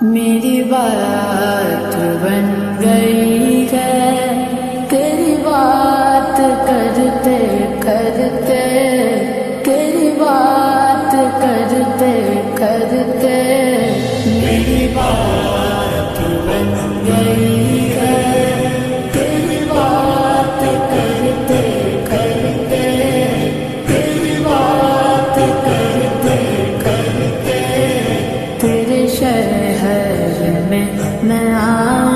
میری بات بن گئی ہے، تیری بات کرتے کرتے، تیری بات کرتے کرتے میری بات بن گئی ہے، تیری بات کرتے کرتے، تیری بات کرتے کرتے، تیرے شہر میں آؤں